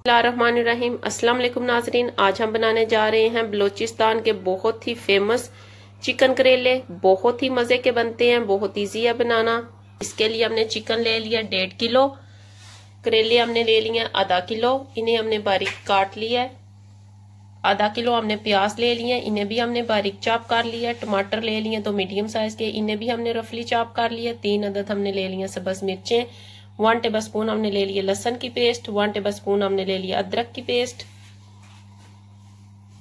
बिस्मिल्लाहिर्रहमानिर्रहीम। अस्सलाम वालेकुम नाजरीन, आज हम बनाने जा रहे हैं बलूचिस्तान के बहुत ही फेमस चिकन करेले। बहुत ही मजे के बनते हैं, बहुत इजी है बनाना। इसके लिए हमने चिकन ले लिया 1.5 किलो, करेले हमने ले लिए आधा किलो, इन्हें हमने बारीक काट लिया है। आधा किलो हमने प्याज ले लिए, इन्हें भी हमने बारीक चॉप कर लिया। टमाटर ले लिए 2 मीडियम साइज के, इन्हें भी हमने रफली चॉप कर लिया। 3 अदद हमने ले लिए सब्ज मिर्चें। 1 टेबल स्पून हमने ले लिया लहसुन की पेस्ट। 1 टेबल स्पून हमने ले लिया अदरक की पेस्ट।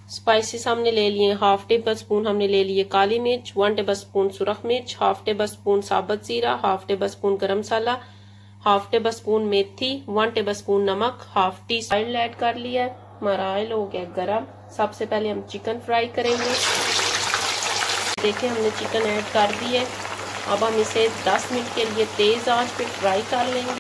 स्पाइसेस हमने ले लिए 1/2 टेबल स्पून हमने ले लिए काली मिर्च, 1 टेबल स्पून सुरख मिर्च, 1/2 टेबल स्पून साबुत जीरा, 1/2 टेबल स्पून गरम मसाला, 1/2 टेबल स्पून मेथी, 1 टेबल स्पून नमक, 1/2 टी ऑयल ऐड कर लिया है। हमारा ऑयल हो गया गरम। सबसे पहले हम चिकन फ्राई करेंगे। देखिए हमने चिकन ऐड कर दी है। अब हम इसे 10 मिनट के लिए तेज आंच पे फ्राई कर लेंगे।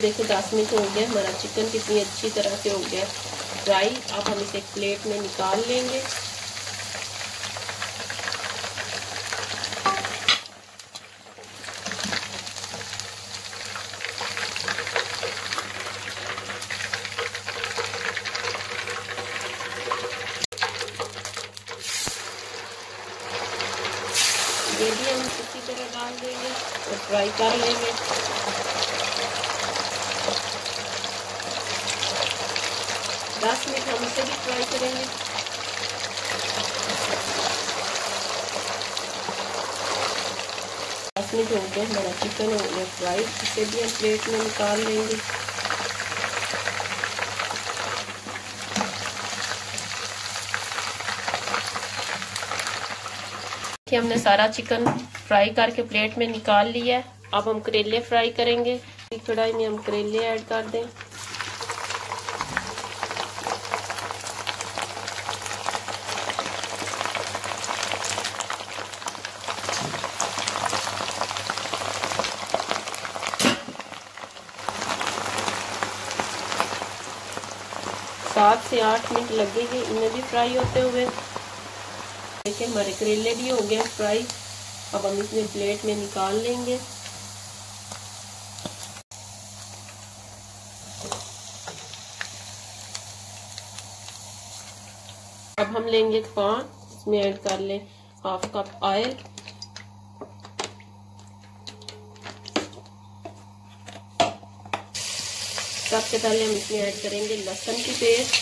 देखिए 10 मिनट हो गया, हमारा चिकन कितनी अच्छी तरह से हो गया फ्राई। अब हम इसे एक प्लेट में निकाल लेंगे। ये भी हम इसी तरह डाल देंगे और फ्राई कर लेंगे। दस मिनट हम इसे भी फ्राई करेंगे। दस मिनट हो गए, हमारा चिकन हो गया फ्राई। इसे भी हम प्लेट में निकाल लेंगे। हमने सारा चिकन फ्राई करके प्लेट में निकाल लिया है। अब हम करेले फ्राई करेंगे। कढ़ाई में हम करेले ऐड कर दें। सात से 8 मिनट लगेंगे इन्हें भी फ्राई होते हुए। देखिए हमारे करेले भी हो गए फ्राई। अब हम इसमें प्लेट में निकाल लेंगे। अब हम लेंगे पान, इसमें ऐड कर लें 1/2 कप ऑयल। सबसे पहले हम इसमें ऐड करेंगे लहसुन की पेस्ट,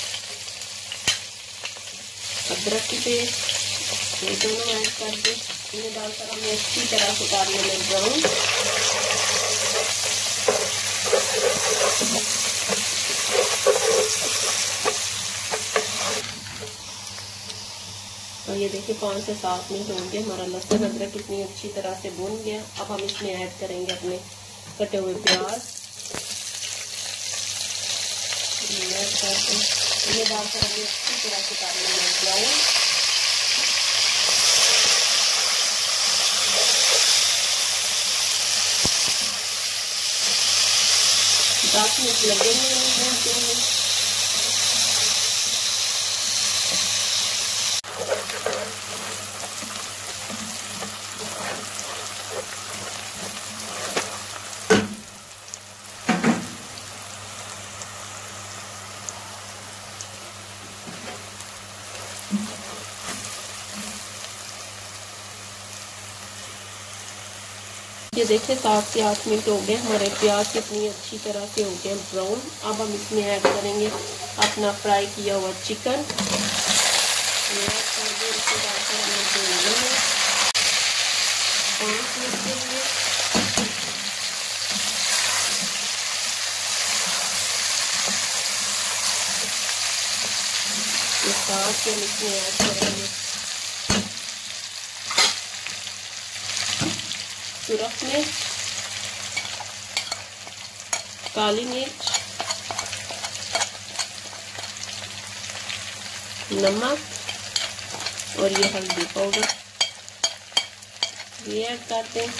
अदरक की पेस्ट, ये दोनों ऐड कर दे। इन्हें डालकर हमें अच्छी तरह से कर लेना ब्राउन। और ये देखिए 5 से 7 मिनट होंगे, हमारा लहसुन अदरक कितनी अच्छी तरह से भुन गया। अब हम इसमें ऐड करेंगे अपने कटे हुए प्याज। ऐड करके इन्हें डालकर हमें अच्छी तरह से कर लेना ब्राउन। 10 मिनट लगेंगे भूनते हुए। ये देखिए 7 से 8 मिनट हो गए, हमारे प्याज कितनी अच्छी तरह से हो गए ब्राउन। अब हम इसमें ऐड करेंगे अपना फ्राई किया हुआ चिकन। ये ऐड कर दे, इसको डालकर हमें भूनना है 5 मिनट के लिए। ये साथ हम इसमें ऐड करेंगे सुरख मिर्च, काली मिर्च, नमक और ये हल्दी पाउडर ये ऐड करते हैं।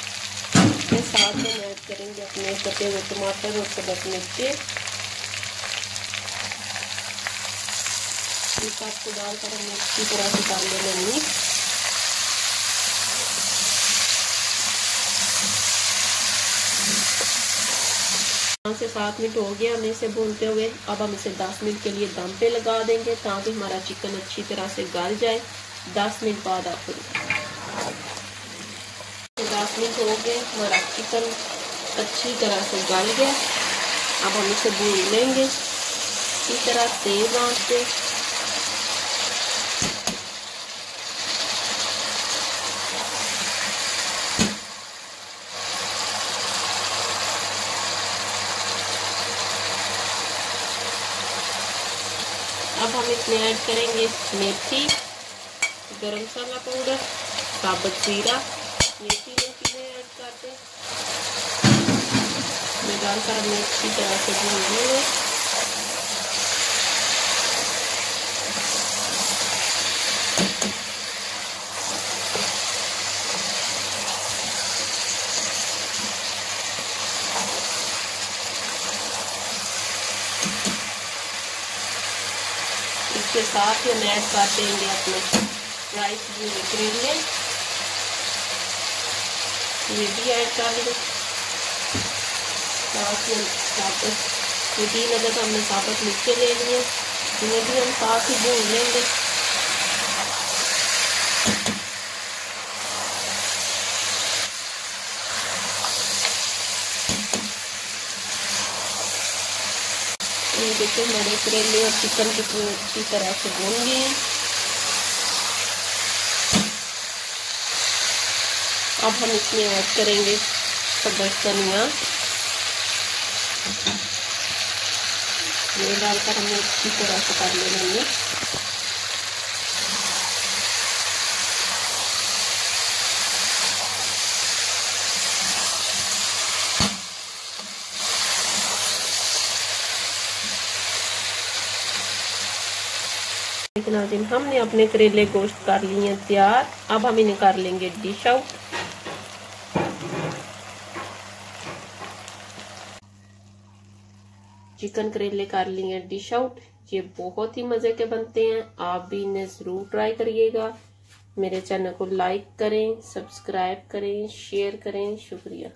इसके साथ में ऐड करेंगे अपने कटे हुए टमाटर और सब्ज मिर्चें। इस सबको डालकर हमें अच्छी तरह से डाल लेना मिक्स। से 7 मिनट हो गया हमें इसे भूनते हुए। अब हम इसे 10 मिनट के लिए दम पे लगा देंगे ताकि हमारा चिकन अच्छी तरह से गल जाए। 10 मिनट बाद आपको 10 मिनट हो गए, हमारा चिकन अच्छी तरह से गल गया। अब हम इसे भून लेंगे इसी तरह तेज आंच पे। अब हम इसमें ऐड करेंगे मेथी, गरम मसाला पाउडर, साबुत जीरा, मेथी में ऐड करते मैं डालकर हमने अच्छी तरह से भून लेंगे। इसके साथ ही हम ऐड कर देंगे अपने राइस करेंगे, ये भी ऐड कर देंगे। साथ ही हम साबुत 3 अदद हमने साबुत मिर्चें ले लिए, इन्हें भी हम साथ ही भून लेंगे। ये देखिए हमारे करेले और चिकन कितनी अच्छी तरह से भून गए हैं। अब हम इसमें ऐड करेंगे सब्ज़ धनिया, ये डालकर हमें अच्छी तरह से कर लेना है। नाज़रीन हमने अपने करेले गोश्त कर लिए हैं तैयार। अब हम इन्हें कर लेंगे डिश आउट। चिकन करेले कर लिए हैं डिश आउट। ये बहुत ही मजे के बनते हैं, आप भी इन्हें जरूर ट्राई करिएगा। मेरे चैनल को लाइक करें, सब्सक्राइब करें, शेयर करें। शुक्रिया।